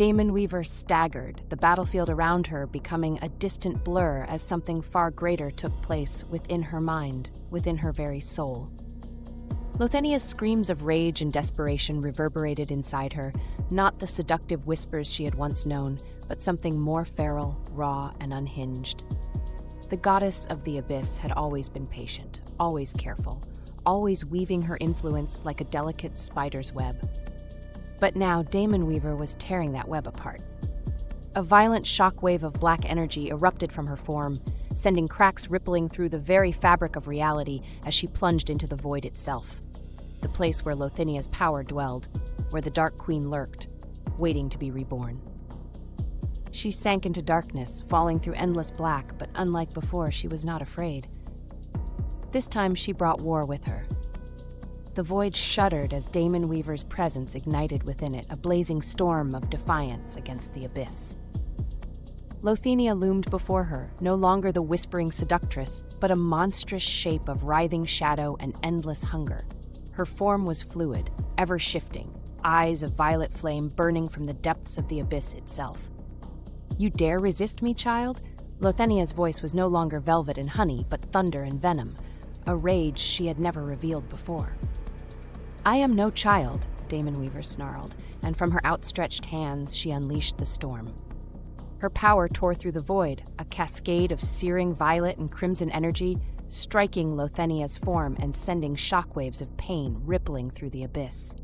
Daemonweaver staggered, the battlefield around her becoming a distant blur as something far greater took place within her mind, within her very soul. Lothenia's screams of rage and desperation reverberated inside her, not the seductive whispers she had once known, but something more feral, raw, and unhinged. The goddess of the abyss had always been patient, always careful, always weaving her influence like a delicate spider's web. But now Daemonweaver was tearing that web apart. A violent shockwave of black energy erupted from her form, sending cracks rippling through the very fabric of reality as she plunged into the void itself, the place where Lothenia's power dwelled, where the Dark Queen lurked, waiting to be reborn. She sank into darkness, falling through endless black, but unlike before, she was not afraid. This time she brought war with her. The void shuddered as Daemonweaver's presence ignited within it a blazing storm of defiance against the abyss. Lothenia loomed before her, no longer the whispering seductress, but a monstrous shape of writhing shadow and endless hunger. Her form was fluid, ever-shifting, eyes of violet flame burning from the depths of the abyss itself. "You dare resist me, child?" Lothenia's voice was no longer velvet and honey, but thunder and venom, a rage she had never revealed before. "I am no child," Daemonweaver snarled, and from her outstretched hands she unleashed the storm. Her power tore through the void, a cascade of searing violet and crimson energy, striking Lothenia's form and sending shockwaves of pain rippling through the abyss.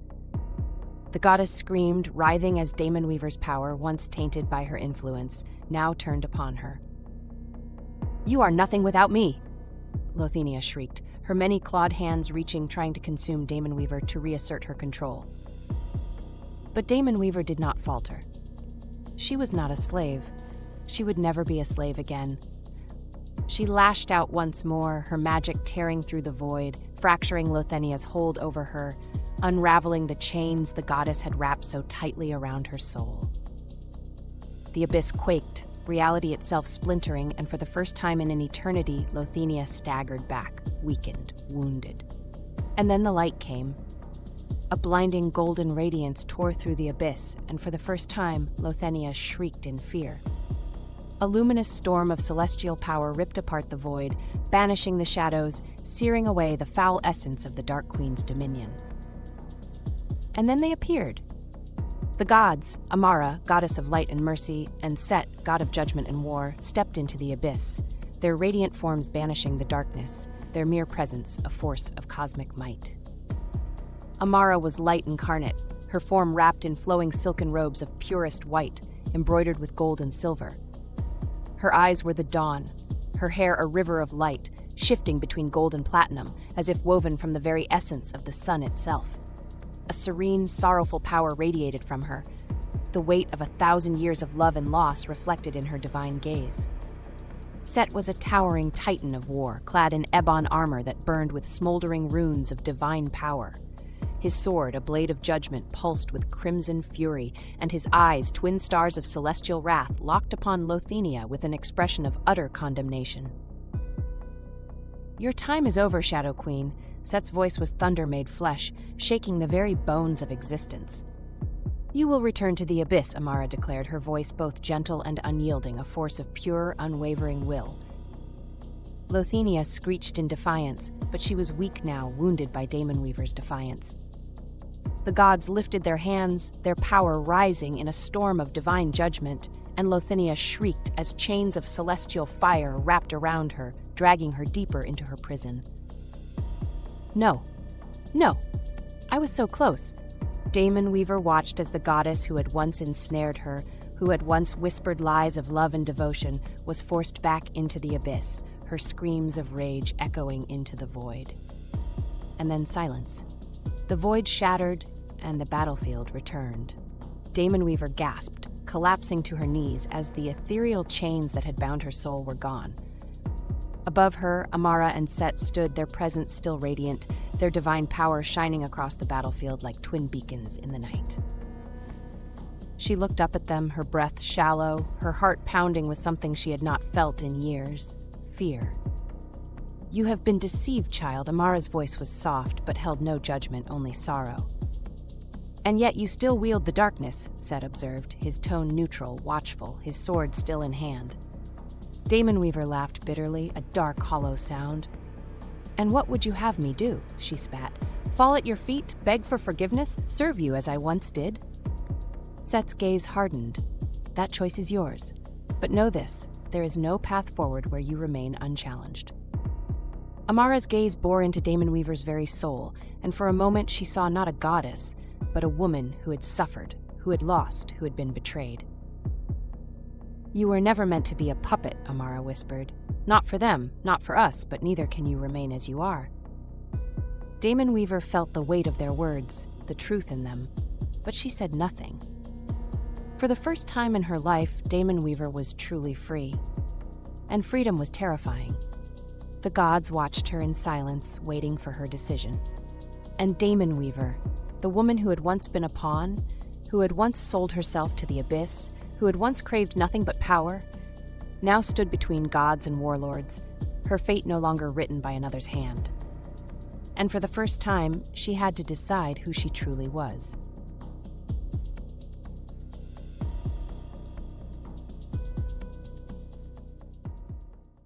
The goddess screamed, writhing as Daemonweaver's power, once tainted by her influence, now turned upon her. "You are nothing without me!" Lothenia shrieked, her many clawed hands reaching, trying to consume Daemonweaver to reassert her control. But Daemonweaver did not falter. She was not a slave. She would never be a slave again. She lashed out once more, her magic tearing through the void, fracturing Lothenia's hold over her, unraveling the chains the goddess had wrapped so tightly around her soul. The abyss quaked, reality itself splintering, and for the first time in an eternity, Lothenia staggered back, weakened, wounded. And then the light came. A blinding golden radiance tore through the abyss, and for the first time, Lothenia shrieked in fear. A luminous storm of celestial power ripped apart the void, banishing the shadows, searing away the foul essence of the Dark Queen's dominion. And then they appeared. The gods, Amara, goddess of light and mercy, and Set, god of judgment and war, stepped into the abyss, their radiant forms banishing the darkness, their mere presence a force of cosmic might. Amara was light incarnate, her form wrapped in flowing silken robes of purest white, embroidered with gold and silver. Her eyes were the dawn, her hair a river of light, shifting between gold and platinum, as if woven from the very essence of the sun itself. A serene, sorrowful power radiated from her, the weight of 1,000 years of love and loss reflected in her divine gaze. Set was a towering titan of war, clad in ebon armor that burned with smoldering runes of divine power. His sword, a blade of judgment, pulsed with crimson fury, and his eyes, twin stars of celestial wrath, locked upon Lothenia with an expression of utter condemnation. "Your time is over, Shadow Queen." Set's voice was thunder made flesh, shaking the very bones of existence. "You will return to the abyss," Amara declared, her voice both gentle and unyielding, a force of pure, unwavering will. Lothenia screeched in defiance, but she was weak now, wounded by Daemonweaver's defiance. The gods lifted their hands, their power rising in a storm of divine judgment, and Lothenia shrieked as chains of celestial fire wrapped around her, dragging her deeper into her prison. No. I was so close. Daemonweaver watched as the goddess who had once ensnared her, who had once whispered lies of love and devotion, was forced back into the abyss, her screams of rage echoing into the void. And then silence. The void shattered, and the battlefield returned. Daemonweaver gasped, collapsing to her knees as the ethereal chains that had bound her soul were gone. Above her, Amara and Set stood, their presence still radiant, their divine power shining across the battlefield like twin beacons in the night. She looked up at them, her breath shallow, her heart pounding with something she had not felt in years: fear. "You have been deceived, child." Amara's voice was soft, but held no judgment, only sorrow. And yet you still wield the darkness, Set observed, his tone neutral, watchful, his sword still in hand. Daemonweaver laughed bitterly, a dark, hollow sound. And what would you have me do? She spat. Fall at your feet, beg for forgiveness, serve you as I once did? Set's gaze hardened. That choice is yours. But know this, there is no path forward where you remain unchallenged. Amara's gaze bore into Daemonweaver's very soul, and for a moment she saw not a goddess, but a woman who had suffered, who had lost, who had been betrayed. You were never meant to be a puppet, Amara whispered. Not for them, not for us, but neither can you remain as you are. Daemonweaver felt the weight of their words, the truth in them, but she said nothing. For the first time in her life, Daemonweaver was truly free. And freedom was terrifying. The gods watched her in silence, waiting for her decision. And Daemonweaver, the woman who had once been a pawn, who had once sold herself to the abyss, who had once craved nothing but power, now stood between gods and warlords, her fate no longer written by another's hand. And for the first time, she had to decide who she truly was.